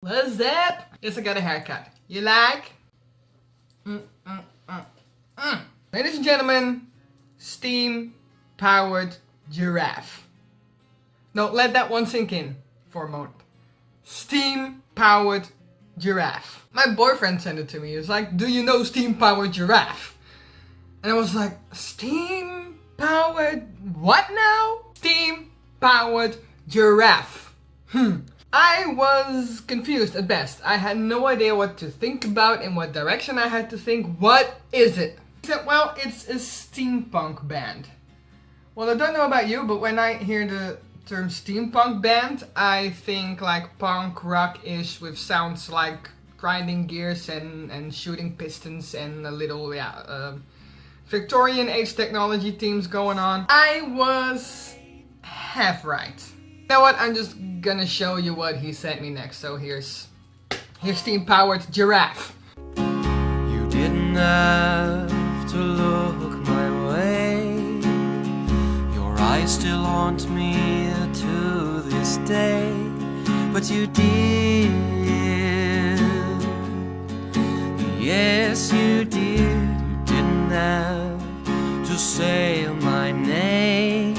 What's up? Yes, I got a haircut. You like? Ladies and gentlemen, steam-powered giraffe. No, let that one sink in for a moment. Steam-powered giraffe. My boyfriend sent it to me. He was like, do you know steam-powered giraffe? And I was like, steam-powered what now? Steam-powered giraffe. I was confused at best. I had no idea what to think about, in what direction I had to think. What is it? He said, well, it's a steampunk band. Well, I don't know about you, but when I hear the term steampunk band, I think like punk rock-ish with sounds like grinding gears and shooting pistons and a little, Victorian age technology themes going on. I was half right. You know what? I'm just gonna show you what he sent me next. So here's steam-powered giraffe. You didn't have to look my way. Your eyes still haunt me to this day, but you did. Yes, you did. You didn't have to say my name.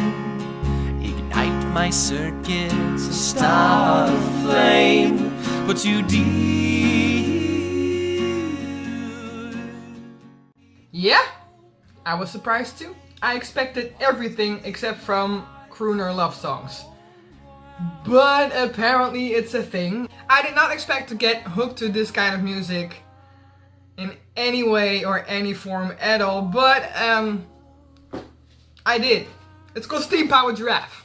My circuits a star of flame, but you did. Yeah, I was surprised too. I expected everything except from crooner love songs. But apparently it's a thing. I did not expect to get hooked to this kind of music in any way or any form at all, but I did. It's called steam-powered giraffe.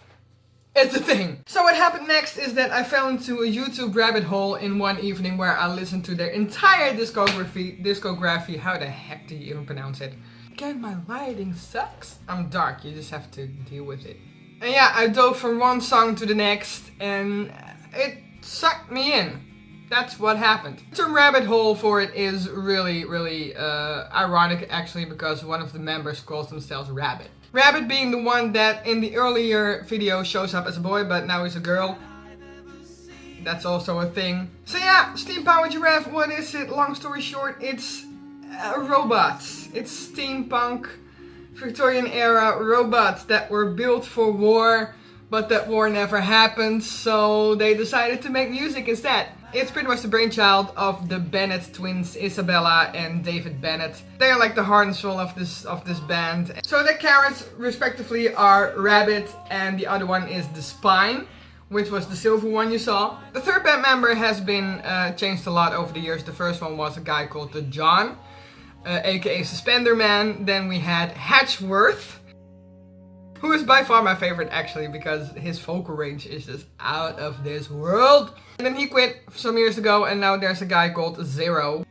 It's a thing. So what happened next is that I fell into a YouTube rabbit hole in one evening where I listened to their entire discography. How the heck do you even pronounce it? Again, my lighting sucks. I'm dark, you just have to deal with it. And yeah, I dove from one song to the next and it sucked me in. That's what happened. The term rabbit hole for it is really ironic actually, because one of the members calls themselves Rabbit. Rabbit being the one that in the earlier video shows up as a boy, but now he's a girl. That's also a thing. So yeah, steam-powered giraffe, what is it? Long story short, it's robots. It's steampunk, Victorian era robots that were built for war, but that war never happened, so they decided to make music instead. It's pretty much the brainchild of the Bennett twins, Isabella and David Bennett. They're like the heart and soul of this band. So their characters respectively are Rabbit, and the other one is the Spine, which was the silver one you saw. The third band member has been changed a lot over the years. The first one was a guy called the John, aka Suspender Man. Then we had Hatchworth, who is by far my favorite actually, because his vocal range is just out of this world. And then he quit some years ago, and now there's a guy called Zero.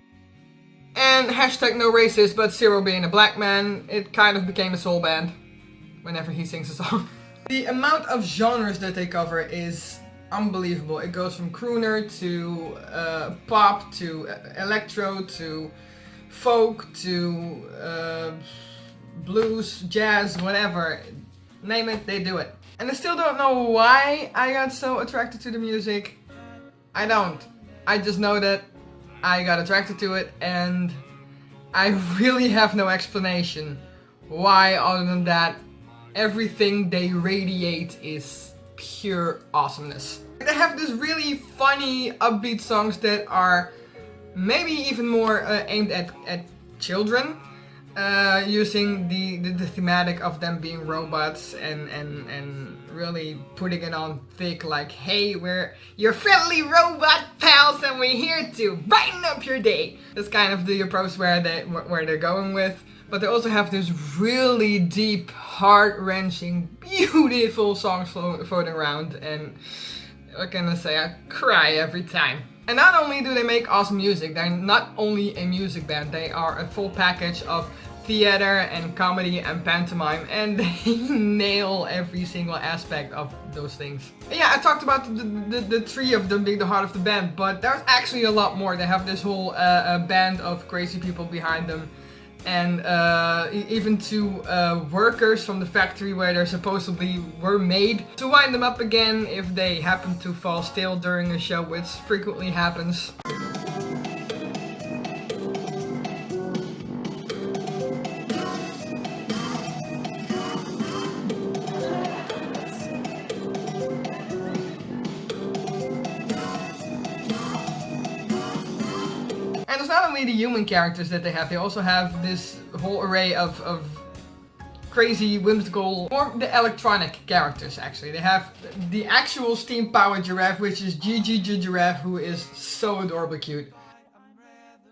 And hashtag no racist, but Zero being a black man, it kind of became a soul band whenever he sings a song. The amount of genres that they cover is unbelievable. It goes from crooner to pop to electro to folk to blues, jazz, whatever. Name it, they do it. And I still don't know why I got so attracted to the music. I don't. I just know that I got attracted to it, and I really have no explanation why, other than that everything they radiate is pure awesomeness. They have this really funny, upbeat songs that are maybe even more aimed at children. Using the thematic of them being robots and really putting it on thick, like, hey, we're your friendly robot pals and we're here to brighten up your day. That's kind of the approach where they're going with. But they also have this really deep, heart-wrenching, beautiful songs floating around, and what can I say, I cry every time. And not only do they make awesome music, they're not only a music band, they are a full package of theater and comedy and pantomime, and they nail every single aspect of those things. And yeah, I talked about the three of them being the heart of the band, but there's actually a lot more. They have this whole band of crazy people behind them and even to workers from the factory where they supposedly were made, to wind them up again if they happen to fall still during a show, which frequently happens. And it's not only the human characters that they also have this whole array of crazy, whimsical, more the electronic characters actually. They have the actual steam-powered giraffe, which is Gigi Giraffe, who is so adorably cute.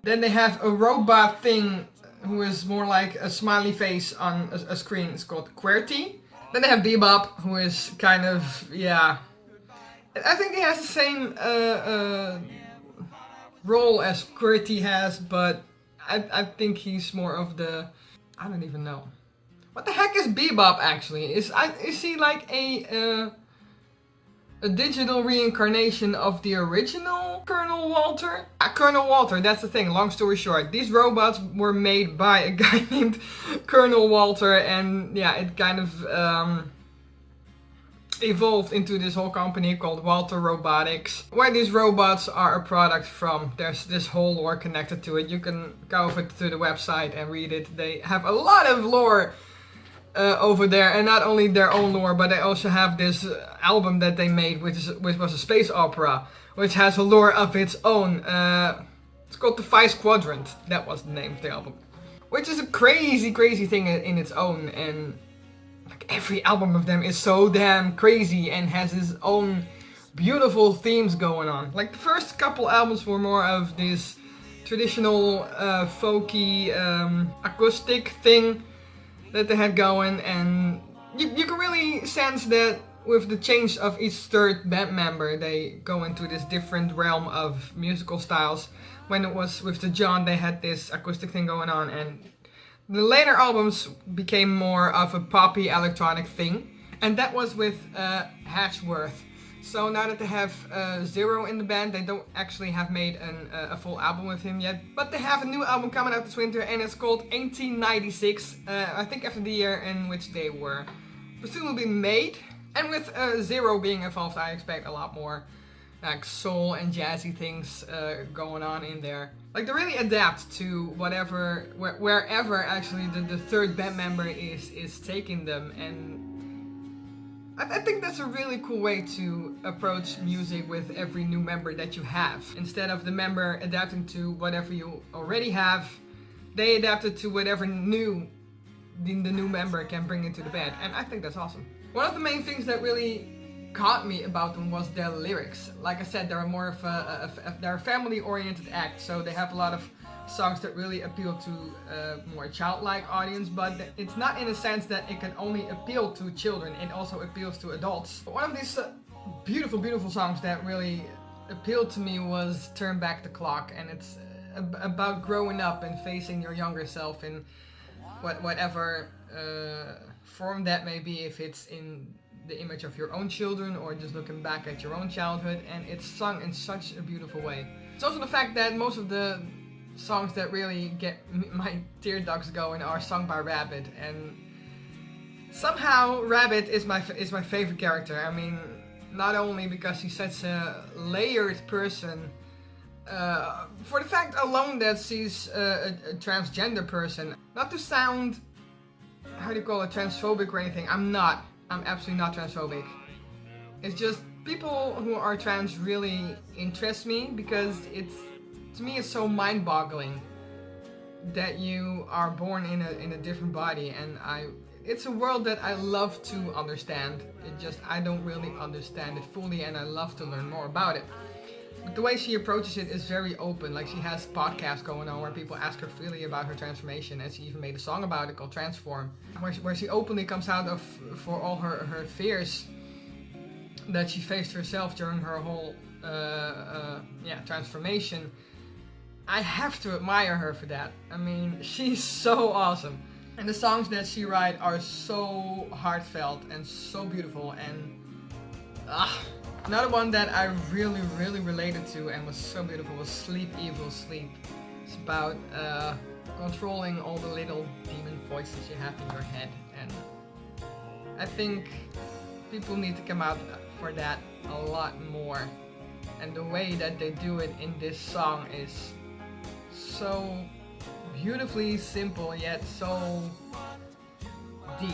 Then they have a robot thing who is more like a smiley face on a screen. It's called QWERTY. Then they have Bebop, who is kind of, yeah, I think he has the same role as QWERTY has, but I think he's more of the, I don't even know. What the heck is Bebop actually? Is he like a digital reincarnation of the original Colonel Walter? Colonel Walter, that's the thing, long story short. These robots were made by a guy named Colonel Walter, and yeah, it kind of evolved into this whole company called Walter Robotics, where these robots are a product from. There's this whole lore connected to it. You can go over to the website and read it. They have a lot of lore over there, and not only their own lore, but they also have this album that they made, which was a space opera, which has a lore of its own. It's called the Vice Quadrant. That was the name of the album, which is a crazy thing in its own, and like every album of them is so damn crazy and has its own beautiful themes going on. Like the first couple albums were more of this traditional folky acoustic thing that they had going, and you can really sense that with the change of each third band member, they go into this different realm of musical styles. When it was with the John, they had this acoustic thing going on, and the later albums became more of a poppy electronic thing, and that was with Hatchworth. So now that they have Zero in the band, they don't actually have made a full album with him yet, but they have a new album coming out this winter, and it's called 1896, I think after the year in which they were presumably made. And with Zero being involved, I expect a lot more like soul and jazzy things going on in there. Like they really adapt to whatever, wherever actually the third band member is taking them, and I think that's a really cool way to approach music with every new member that you have. Instead of the member adapting to whatever you already have, they adapted to whatever new the new member can bring into the band, and I think that's awesome. One of the main things that really caught me about them was their lyrics. Like I said, they're more of they're a family-oriented act, so they have a lot of songs that really appeal to a more childlike audience, but it's not in a sense that it can only appeal to children, it also appeals to adults. But one of these beautiful songs that really appealed to me was Turn Back the Clock, and it's about growing up and facing your younger self in whatever form that may be, if it's in the image of your own children or just looking back at your own childhood, and it's sung in such a beautiful way. It's also the fact that most of the songs that really get my tear ducts going are sung by Rabbit, and somehow Rabbit is my favorite character. I mean, not only because he's such a layered person, for the fact alone that she's a transgender person. Not to sound, how do you call it, transphobic or anything. I'm absolutely not transphobic. It's just people who are trans really interest me, because to me it's so mind-boggling that you are born in a different body, and it's a world that I love to understand. I don't really understand it fully, and I love to learn more about it. But the way she approaches it is very open. Like, she has podcasts going on where people ask her freely about her transformation, and she even made a song about it called Transform, where she openly comes out for all her fears that she faced herself during her whole transformation. I have to admire her for that. I mean, she's so awesome. And the songs that she writes are so heartfelt and so beautiful, and another one that I really related to and was so beautiful was Sleep Evil Sleep. It's about controlling all the little demon voices you have in your head. And I think people need to come out for that a lot more. And the way that they do it in this song is so beautifully simple yet so deep.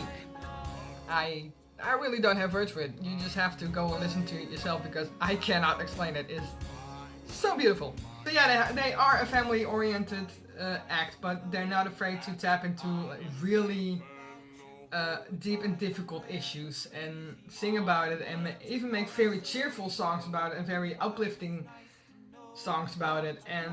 I really don't have words for it. You just have to go and listen to it yourself because I cannot explain it. It's so beautiful. So yeah, they are a family-oriented act, but they're not afraid to tap into like, really deep and difficult issues and sing about it, and even make very cheerful songs about it and very uplifting songs about it. And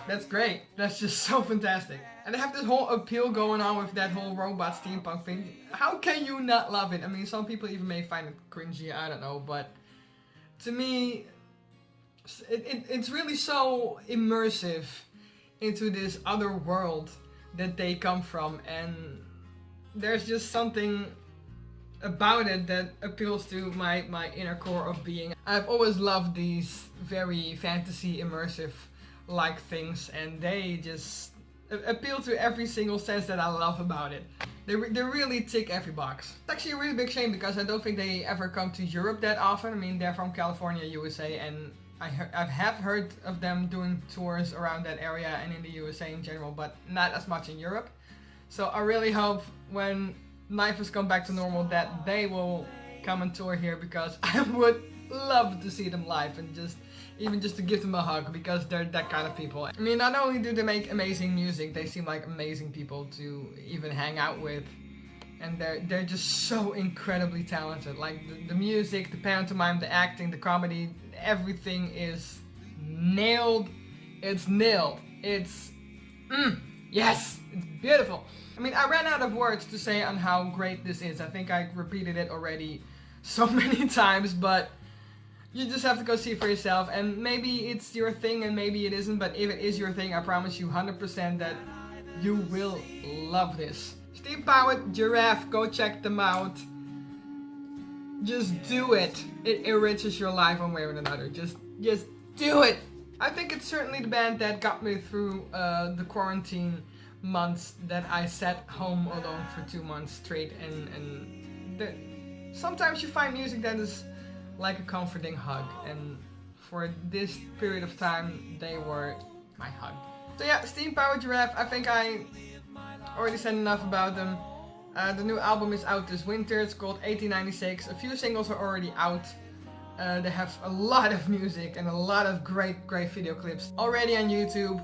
that's great. That's just so fantastic. And they have this whole appeal going on with that whole robot steampunk thing. How can you not love it? I mean, some people even may find it cringy, I don't know, but to me, it's really so immersive into this other world that they come from, and there's just something about it that appeals to my inner core of being. I've always loved these very fantasy immersive like things, and they just appeal to every single sense that I love about it. They really tick every box. It's actually a really big shame because I don't think they ever come to Europe that often. I mean, they're from California, USA, and I have heard of them doing tours around that area and in the USA in general, but not as much in Europe. So I really hope when life has come back to normal that they will come and tour here, because I would love to see them live and even just to give them a hug, because they're that kind of people. I mean, not only do they make amazing music, they seem like amazing people to even hang out with. And they're just so incredibly talented. Like the music, the pantomime, the acting, the comedy, everything is nailed. It's nailed. It's yes, it's beautiful. I mean, I ran out of words to say on how great this is. I think I repeated it already so many times, but you just have to go see it for yourself. And maybe it's your thing and maybe it isn't, but if it is your thing, I promise you 100% that you will love this. Steam Powered Giraffe, go check them out. Just do it. It enriches your life one way or another. Just do it. I think it's certainly the band that got me through the quarantine months that I sat home alone for 2 months straight, and sometimes you find music that is like a comforting hug, and for this period of time they were my hug. So yeah, Steam Powered Giraffe, I think I already said enough about them. The new album is out this winter. It's called 1896. A few singles are already out. They have a lot of music and a lot of great video clips already on YouTube.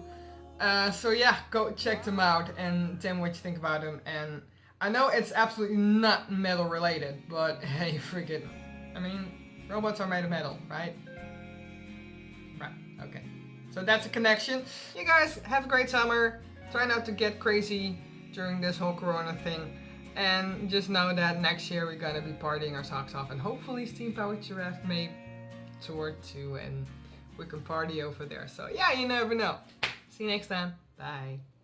So yeah, go check them out and tell me what you think about them. And I know it's absolutely not metal related, but hey, freaking, I mean, robots are made of metal, right? Right, okay. So that's a connection. You guys have a great summer. Try not to get crazy during this whole corona thing. And just know that next year we're gonna be partying our socks off, and hopefully Steam Powered Giraffe may tour too, and we can party over there. So yeah, you never know. See you next time. Bye.